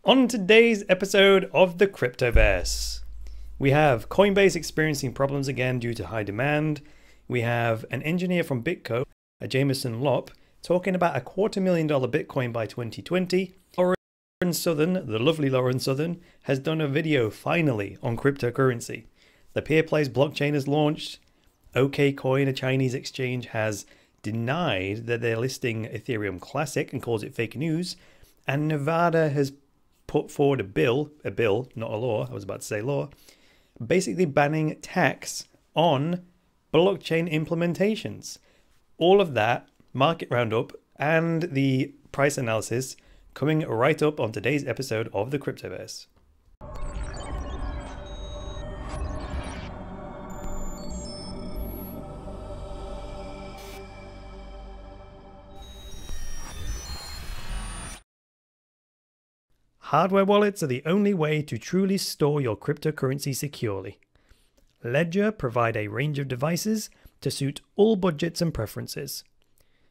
On today's episode of the Cryptoverse, we have Coinbase experiencing problems again due to high demand. We have an engineer from Bitco, a Jameson Lopp, talking about a $250,000 Bitcoin by 2020. Lauren Southern, the lovely Lauren Southern, has done a video finally on cryptocurrency. The Peerplays blockchain has launched. OKCoin, a Chinese exchange, has denied that they're listing Ethereum Classic and calls it fake news. And Nevada has put forward a bill, not a law, I was about to say law, basically banning tax on blockchain implementations. All of that, market roundup, and the price analysis coming right up on today's episode of the Cryptoverse. Hardware wallets are the only way to truly store your cryptocurrency securely. Ledger provide a range of devices to suit all budgets and preferences.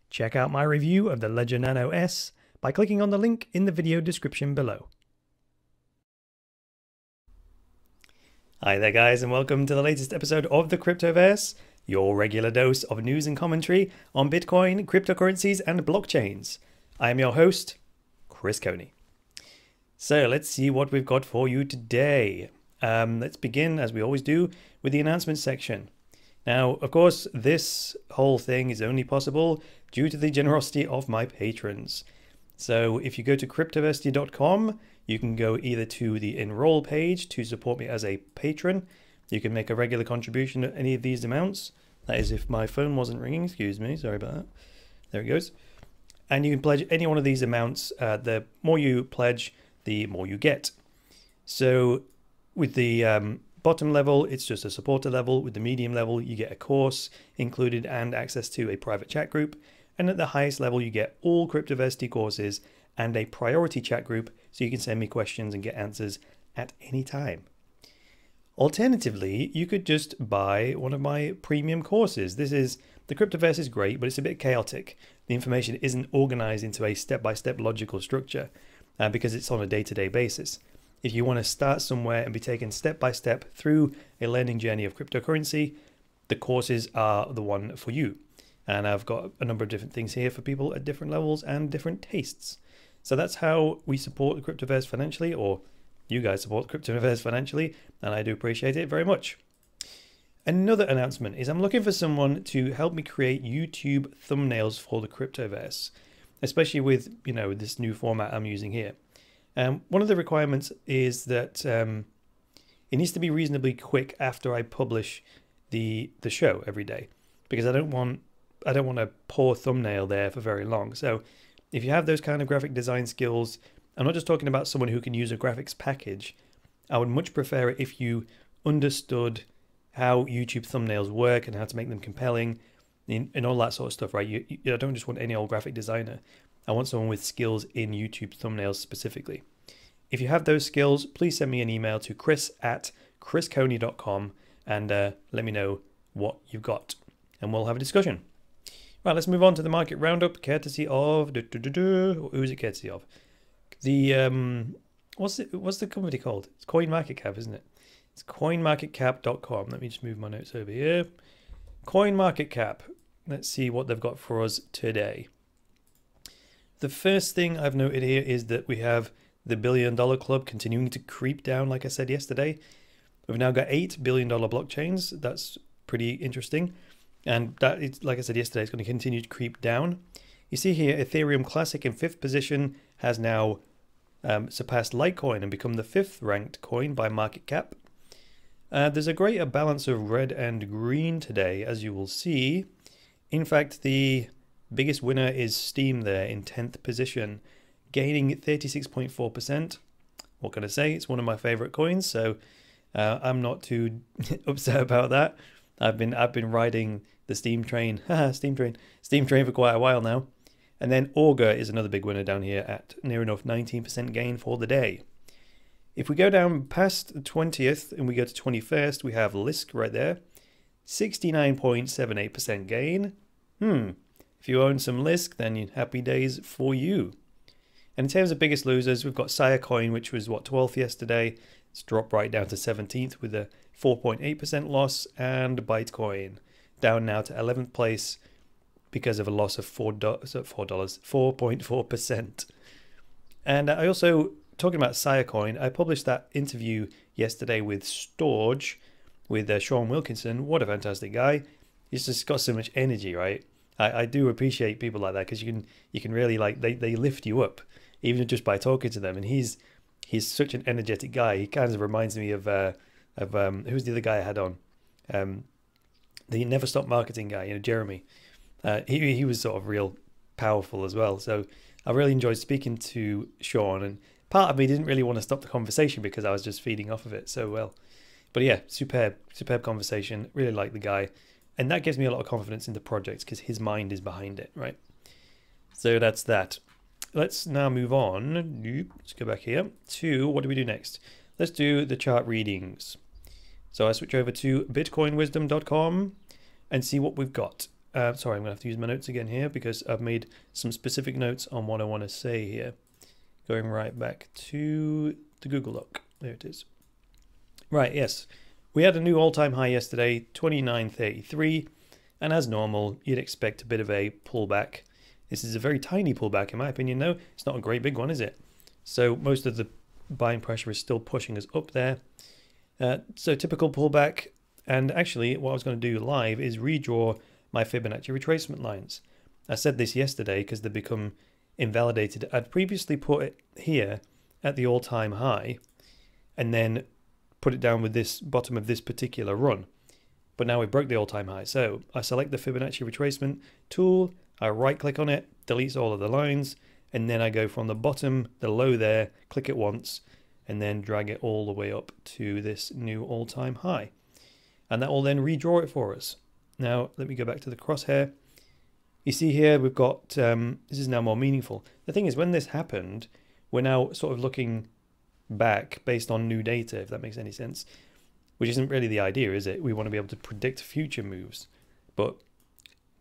Check out my review of the Ledger Nano S by clicking on the link in the video description below. Hi there guys, and welcome to the latest episode of the Cryptoverse, your regular dose of news and commentary on Bitcoin, cryptocurrencies and blockchains. I am your host, Chris Coney. So let's see what we've got for you today. Let's begin, as we always do, with the announcement section. Now, of course, this whole thing is only possible due to the generosity of my patrons. So if you go to cryptoversity.com, you can go either to the enroll page to support me as a patron. You can make a regular contribution at any of these amounts. That is if my phone wasn't ringing, excuse me, sorry about that. There it goes. And you can pledge any one of these amounts. The more you pledge, the more you get. So with the bottom level, it's just a supporter level. With the medium level, you get a course included and access to a private chat group. And at the highest level, you get all Cryptoversity courses and a priority chat group, so you can send me questions and get answers at any time. Alternatively, you could just buy one of my premium courses. The Cryptoverse is great, but it's a bit chaotic. The information isn't organized into a step-by-step logical structure. Because it's on a day-to-day basis. If you want to start somewhere and be taken step-by-step through a learning journey of cryptocurrency, the courses are the one for you. And I've got a number of different things here for people at different levels and different tastes. So that's how we support the Cryptoverse financially, or you guys support the Cryptoverse financially, and I do appreciate it very much. Another announcement is I'm looking for someone to help me create YouTube thumbnails for the Cryptoverse, especially with, this new format I'm using here. One of the requirements is that it needs to be reasonably quick after I publish the show every day, because I don't want a poor thumbnail there for very long. So if you have those kind of graphic design skills, I'm not just talking about someone who can use a graphics package. I would much prefer it if you understood how YouTube thumbnails work and how to make them compelling, and all that sort of stuff, right? I don't just want any old graphic designer. I want someone with skills in YouTube thumbnails specifically. If you have those skills, please send me an email to chris@chrisconey.com and let me know what you've got, and we'll have a discussion. Right, let's move on to the market roundup, courtesy of who is it courtesy of? The what's the company called? It's CoinMarketCap, isn't it? It's coinmarketcap.com. Let me just move my notes over here. CoinMarketCap. Let's see what they've got for us today. The first thing I've noted here is that we have the $1 billion club continuing to creep down, like I said yesterday. We've now got $8 billion blockchains. That's pretty interesting. And that is, like I said yesterday, it's going to continue to creep down. You see here, Ethereum Classic in 5th position has now surpassed Litecoin and become the 5th ranked coin by market cap. There's a greater balance of red and green today, as you will see. In fact, the biggest winner is Steam there in 10th position, gaining 36.4%. What can I say? It's one of my favorite coins, so I'm not too upset about that. I've been riding the Steam train, Steam train for quite a while now. And then Augur is another big winner down here at near enough 19% gain for the day. If we go down past the 20th and we go to 21st, we have Lisk right there. 69.78% gain. If you own some Lisk, then happy days for you. And in terms of biggest losers, we've got Coin, which was what, 12th yesterday. It's dropped right down to 17th with a 4.8% loss, and Bitcoin down now to 11th place because of a loss of $4.4%. And I also, talking about Coin, I published that interview yesterday with Storge, with Sean Wilkinson. What a fantastic guy. He's just got so much energy, right? I do appreciate people like that, because you can really, like, they lift you up even just by talking to them. And he's such an energetic guy. He kind of reminds me of who's the other guy I had on, the Never Stop Marketing guy, Jeremy. He was sort of real powerful as well. So I really enjoyed speaking to Sean, and part of me didn't really want to stop the conversation because I was just feeding off of it so well. But yeah, superb conversation. Really like the guy, and that gives me a lot of confidence in the project because his mind is behind it, right? So that's that. Let's now move on. Let's go back here to, what do we do next? Let's do the chart readings. So I switch over to bitcoinwisdom.com and see what we've got. Sorry, I'm going to have to use my notes again here because I've made some specific notes on what I want to say here. Going right back to the Google Doc. There it is. Right, yes. We had a new all-time high yesterday, 29.33. And as normal, you'd expect a bit of a pullback. This is a very tiny pullback in my opinion, though. It's not a great big one, is it? So most of the buying pressure is still pushing us up there. So typical pullback. And actually, what I was going to do live is redraw my Fibonacci retracement lines. I said this yesterday because they become invalidated. I'd previously put it here at the all-time high and then put it down with this bottom of this particular run. But now we broke the all-time high. So I select the Fibonacci retracement tool, I right-click on it, deletes all of the lines, and then I go from the bottom, the low there, click it once, and then drag it all the way up to this new all-time high. And that will then redraw it for us. Now, let me go back to the crosshair. You see here, we've got, this is now more meaningful. The thing is, when this happened, we're now sort of looking back based on new data, if that makes any sense, which isn't really the idea, is it? We want to be able to predict future moves, but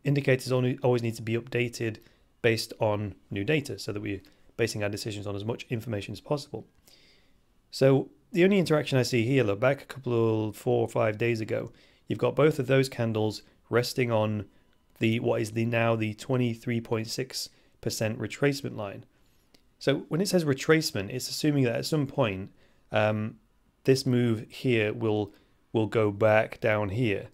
indicators always need to be updated based on new data so that we're basing our decisions on as much information as possible. So the only interaction I see here, look back a couple of 4 or 5 days ago, you've got both of those candles resting on the what is now the 23.6% retracement line. So when it says retracement, it's assuming that at some point this move here will go back down here.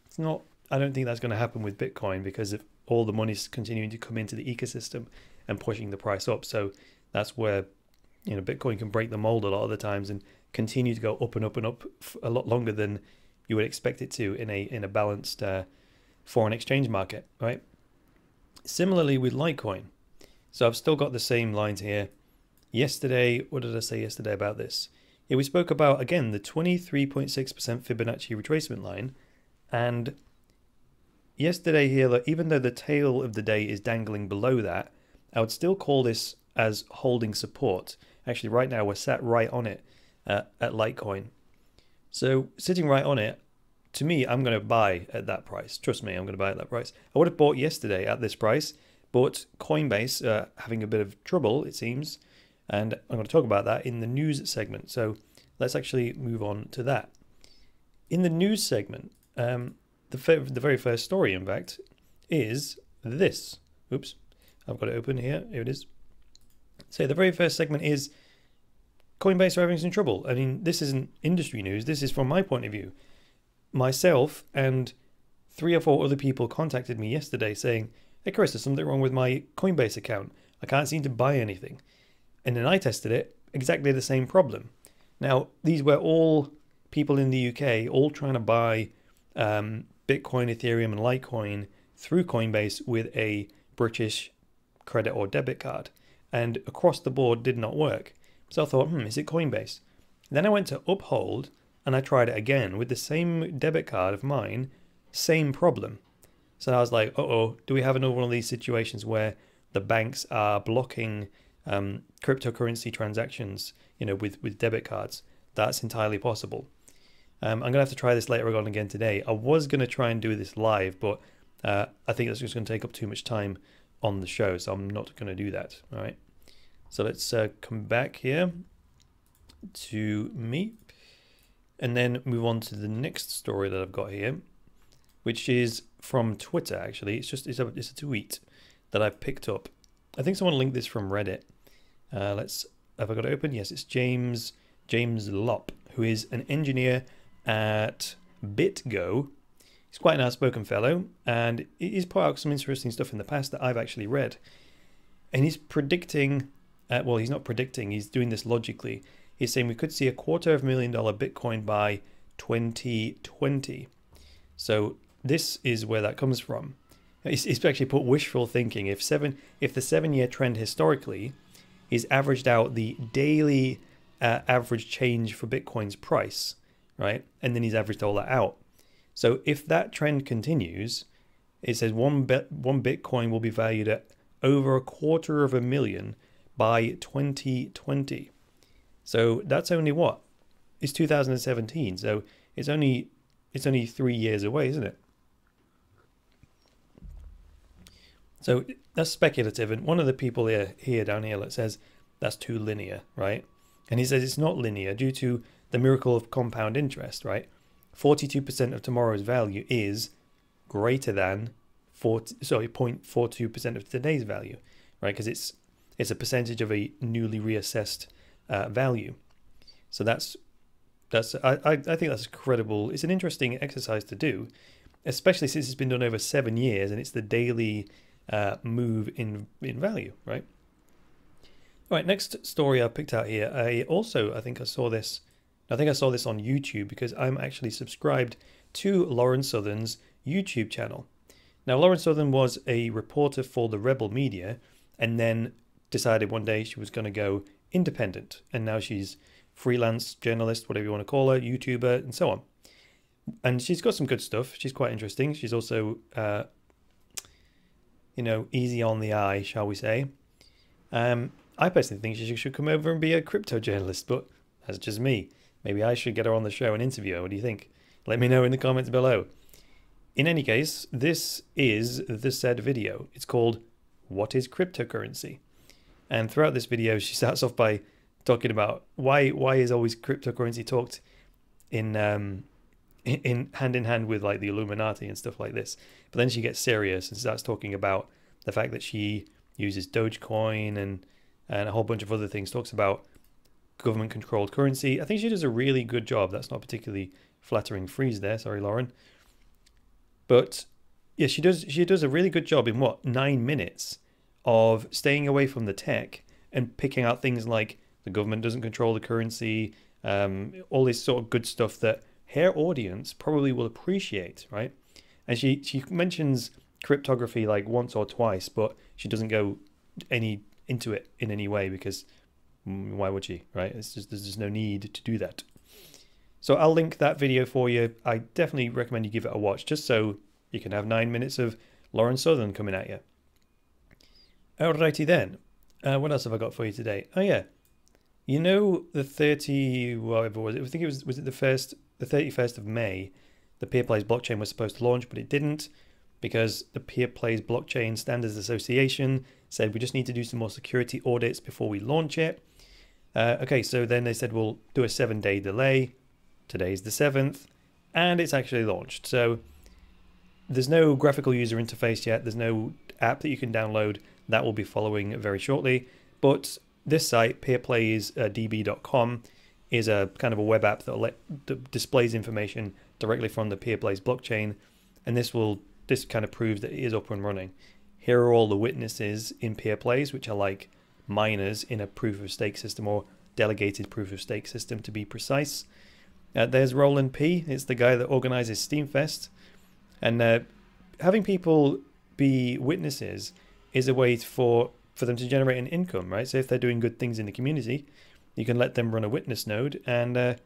It's not. I don't think that's going to happen with Bitcoin because of all the money's continuing to come into the ecosystem and pushing the price up. So that's where Bitcoin can break the mold a lot of the times and continue to go up and up and up a lot longer than you would expect it to in a balanced foreign exchange market, right? Similarly with Litecoin. So I've still got the same lines here. Yesterday, what did I say yesterday about this? Yeah, we spoke about, again, the 23.6% Fibonacci retracement line. And yesterday here, look, even though the tail of the day is dangling below that, I would still call this as holding support. Actually, right now, we're sat right on it at Litecoin. So sitting right on it, to me, I'm going to buy at that price. Trust me, I'm going to buy at that price. I would have bought yesterday at this price, but Coinbase having a bit of trouble, it seems. And I'm going to talk about that in the news segment. So let's actually move on to that. In the news segment, the very first story, in fact, is this. Oops, I've got it open here. Here it is. So the very first segment is Coinbase are having some trouble. I mean, this isn't industry news. This is from my point of view. Myself and 3 or 4 other people contacted me yesterday saying, hey Chris, there's something wrong with my Coinbase account. I can't seem to buy anything. And then I tested it, exactly the same problem. Now, these were all people in the UK, all trying to buy Bitcoin, Ethereum, and Litecoin through Coinbase with a British credit or debit card. And across the board did not work. So I thought, is it Coinbase? Then I went to Uphold and I tried it again with the same debit card of mine, same problem. So I was like, do we have another one of these situations where the banks are blocking cryptocurrency transactions, with debit cards? That's entirely possible. I'm going to have to try this later on again today. I was going to try and do this live, but I think that's just going to take up too much time on the show, so I'm not going to do that. All right. So let's come back here to me and then move on to the next story that I've got here, which is from Twitter. Actually, it's a tweet that I've picked up. I think someone linked this from Reddit. Have I got it open? Yes, it's James Lopp, who is an engineer at BitGo. He's quite an outspoken fellow, and he's put out some interesting stuff in the past that I've actually read. And he's predicting, well, he's not predicting, he's doing this logically. He's saying we could see $250,000 Bitcoin by 2020. So this is where that comes from. He's actually put wishful thinking. If the 7-year trend historically is averaged out the daily average change for Bitcoin's price, right? And then he's averaged all that out. So if that trend continues, it says one Bitcoin will be valued at over $250,000 by 2020. So that's only what? It's 2017. So it's only 3 years away, isn't it? So that's speculative, and one of the people down here that says that's too linear, right? And he says it's not linear due to the miracle of compound interest, right? 42% of tomorrow's value is greater than 0.42% of today's value, right? Because it's a percentage of a newly reassessed value. So I think that's credible. It's an interesting exercise to do, especially since it's been done over 7 years and it's the daily move in value, right? All right, next story I picked out here. I think I saw this on YouTube because I'm actually subscribed to Lauren Southern's YouTube channel. Now, Lauren Southern was a reporter for the Rebel Media and then decided one day she was going to go independent. And now she's freelance journalist, whatever you want to call her, YouTuber, and so on. And she's got some good stuff. She's quite interesting. She's also easy on the eye, shall we say. I personally think she should come over and be a crypto journalist, but that's just me. Maybe I should get her on the show and interview her. What do you think? Let me know in the comments below. In any case, this is the said video. It's called What is Cryptocurrency? And throughout this video, she starts off by talking about why is always cryptocurrency talked in hand in hand with like the Illuminati and stuff like this. But then she gets serious and starts talking about the fact that she uses Dogecoin and a whole bunch of other things. Talks about government controlled currency. I think she does a really good job. That's not particularly flattering phrase there. Sorry, Lauren. But yeah, she does a really good job in 9 minutes of staying away from the tech and picking out things like the government doesn't control the currency, all this sort of good stuff that her audience probably will appreciate, right? And she mentions cryptography like once or twice, but she doesn't go into it in any way because why would she, right? There's just no need to do that. So I'll link that video for you. I definitely recommend you give it a watch just so you can have 9 minutes of Lauren Southern coming at you. Alrighty then. What else have I got for you today? Oh yeah. You know the 30, whatever was it? I think it was it the 31st of May, the Peerplays blockchain was supposed to launch, but it didn't because the Peerplays Blockchain Standards Association said we just need to do some more security audits before we launch it. Okay, so then they said we'll do a 7-day delay. Today's the 7th, and it's actually launched. So there's no graphical user interface yet. There's no app that you can download. That will be following very shortly. But this site, peerplaysdb.com, is a kind of a web app that displays information directly from the Peerplays blockchain, and this kind of proves that it is up and running. Here are all the witnesses in Peerplays, which are like miners in a proof of stake system or delegated proof of stake system to be precise. There's Roland P. It's the guy that organizes Steamfest, and having people be witnesses is a way for them to generate an income, right? So if they're doing good things in the community, you can let them run a witness node and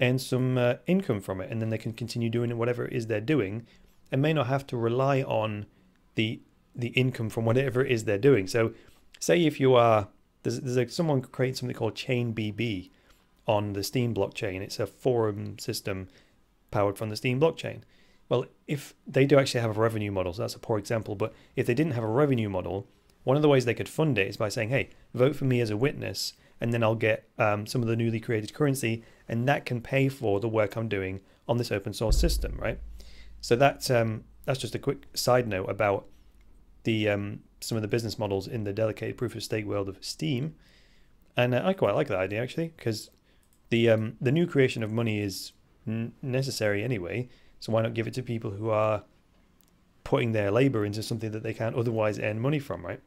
earn some income from it, and then they can continue doing whatever it is they're doing and may not have to rely on the income from whatever it is they're doing. So say if you are, someone creates something called ChainBB on the Steam blockchain. It's a forum system powered from the Steam blockchain. Well, if they do actually have a revenue model, so that's a poor example, but if they didn't have a revenue model, one of the ways they could fund it is by saying, hey, vote for me as a witness, and then I'll get some of the newly created currency, and that can pay for the work I'm doing on this open source system, right? So that's just a quick side note about the some of the business models in the dedicated proof of stake world of Steam, and I quite like that idea actually, because the new creation of money is necessary anyway. So why not give it to people who are putting their labor into something that they can't otherwise earn money from, right?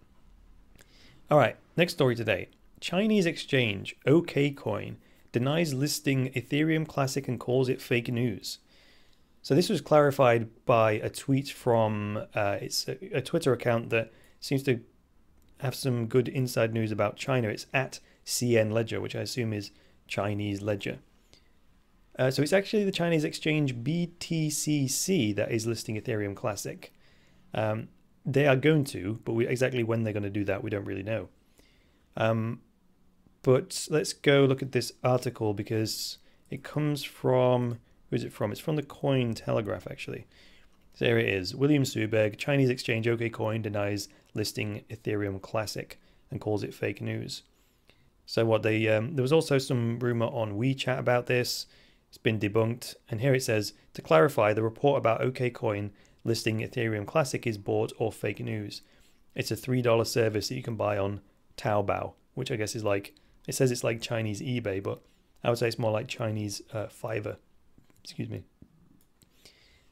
All right, next story today. Chinese exchange OKCoin denies listing Ethereum Classic and calls it fake news. So this was clarified by a tweet from it's a Twitter account that seems to have some good inside news about China. It's at CN Ledger, which I assume is Chinese Ledger. So it's actually the Chinese exchange BTCC that is listing Ethereum Classic. They are going to, but exactly when they're going to do that, we don't really know. But let's go look at this article because it comes from, who is it from? It's from the Coin Telegraph, actually. So there it is. William Suberg, Chinese exchange OKCoin denies listing Ethereum Classic and calls it fake news. So what they there was also some rumor on WeChat about this. It's been debunked. And here it says, to clarify, the report about OKCoin listing Ethereum Classic is bought or fake news. It's a $3 service that you can buy on Taobao, which I guess is like, it says it's like Chinese eBay, but I would say it's more like Chinese Fiverr. Excuse me.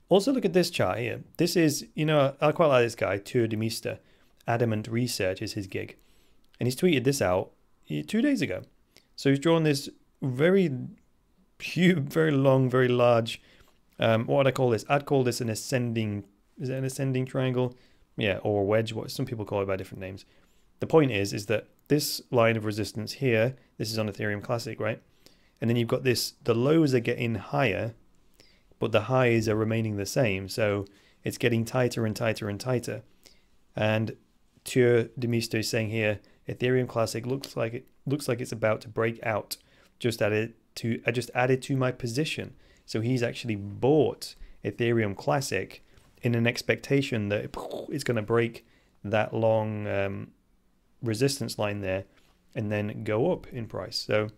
Also look at this chart here. This is, you know, I quite like this guy, Tour de Mister. Adamant Research is his gig. And he's tweeted this out 2 days ago. So he's drawn this very huge, very long, very large, what would I call this? I'd call this an ascending, is it an ascending triangle? Yeah, or a wedge, what some people call it by different names. The point is that this line of resistance here, this is on Ethereum Classic, right? And then you've got this, the lows are getting higher, but the highs are remaining the same. So it's getting tighter and tighter and tighter. And Tour de Mister is saying here, Ethereum Classic looks like it's about to break out. I just added to my position. So he's actually bought Ethereum Classic in an expectation that it's going to break that long resistance line there and then go up in price. So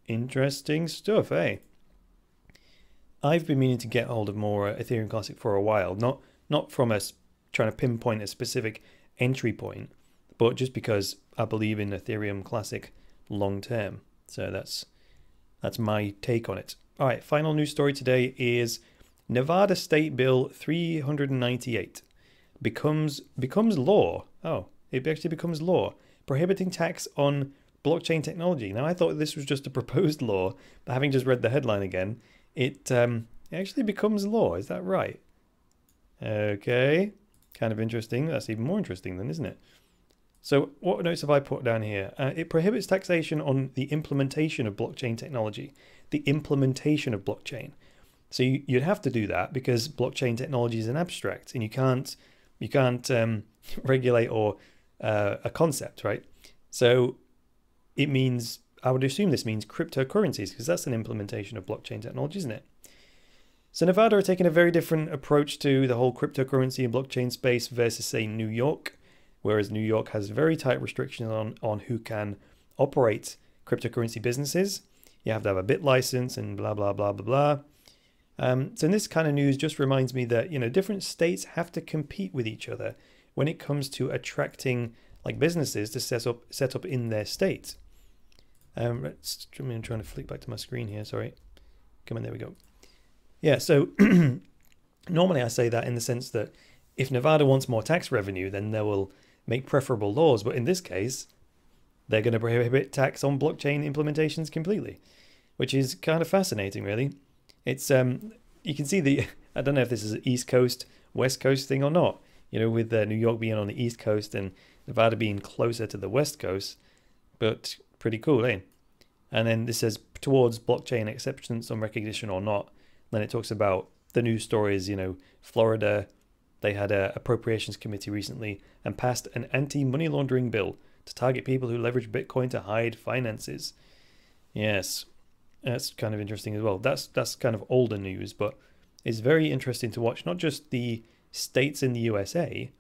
interesting stuff, eh? I've been meaning to get hold of more Ethereum Classic for a while, not from us trying to pinpoint a specific entry point, but just because I believe in Ethereum Classic long term. So that's my take on it. All right, final news story today is Nevada State Bill 398 becomes law. Oh, it actually becomes law, prohibiting tax on blockchain technology. Now, I thought this was just a proposed law, but having just read the headline again, it actually becomes law. Is that right? Okay, kind of interesting. That's even more interesting then, isn't it? So what notes have I put down here? It prohibits taxation on the implementation of blockchain technology. The implementation of blockchain. So you'd have to do that because blockchain technology is an abstract, and you can't regulate or a concept, right? So it means, I would assume this means cryptocurrencies, because that's an implementation of blockchain technology, isn't it? So Nevada are taking a very different approach to the whole cryptocurrency and blockchain space versus, say, New York, whereas New York has very tight restrictions on who can operate cryptocurrency businesses. You have to have a bit license and blah, blah, blah, blah, blah. So this kind of news just reminds me that, you know, different states have to compete with each other when it comes to attracting like businesses to set up in their state. I'm trying to flick back to my screen here. Sorry. Come on, there we go. Yeah, so normally I say that in the sense that if Nevada wants more tax revenue, then they will make preferable laws. But in this case, they're going to prohibit tax on blockchain implementations completely, which is kind of fascinating, really. It's you can see the, I don't know if this is an East Coast, West Coast thing or not, you know, with New York being on the East Coast and Nevada being closer to the West Coast, but pretty cool, eh? And then this says towards blockchain acceptance on recognition or not. Then it talks about the news stories, you know, Florida, they had an appropriations committee recently and passed an anti-money laundering bill to target people who leverage Bitcoin to hide finances. Yes, that's kind of interesting as well. That's kind of older news, but it's very interesting to watch not just the states in the USA,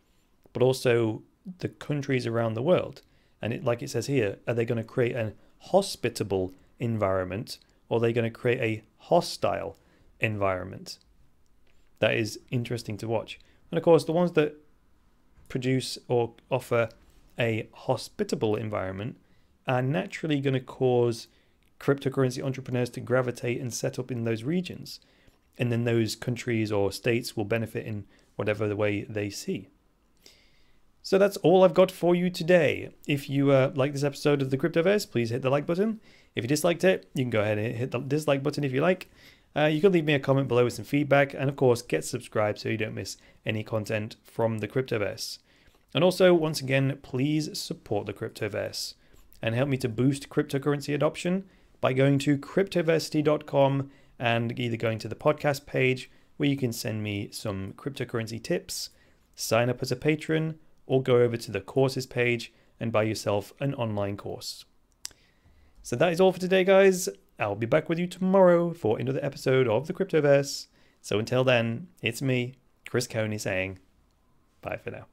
but also the countries around the world. And like it says here, are they going to create a hospitable environment, or are they going to create a hostile environment? That is interesting to watch. And of course, the ones that produce or offer a hospitable environment are naturally going to cause cryptocurrency entrepreneurs to gravitate and set up in those regions. And then those countries or states will benefit in whatever the way they see. So that's all I've got for you today. If you like this episode of the Cryptoverse, please hit the like button. If you disliked it, you can go ahead and hit the dislike button if you like. You can leave me a comment below with some feedback, and of course get subscribed so you don't miss any content from the Cryptoverse. And also, once again, please support the Cryptoverse and help me to boost cryptocurrency adoption by going to cryptoversity.com and either going to the podcast page where you can send me some cryptocurrency tips, sign up as a patron, or go over to the courses page and buy yourself an online course. So that is all for today, guys. I'll be back with you tomorrow for another episode of the Cryptoverse. So until then, it's me, Chris Coney, saying bye for now.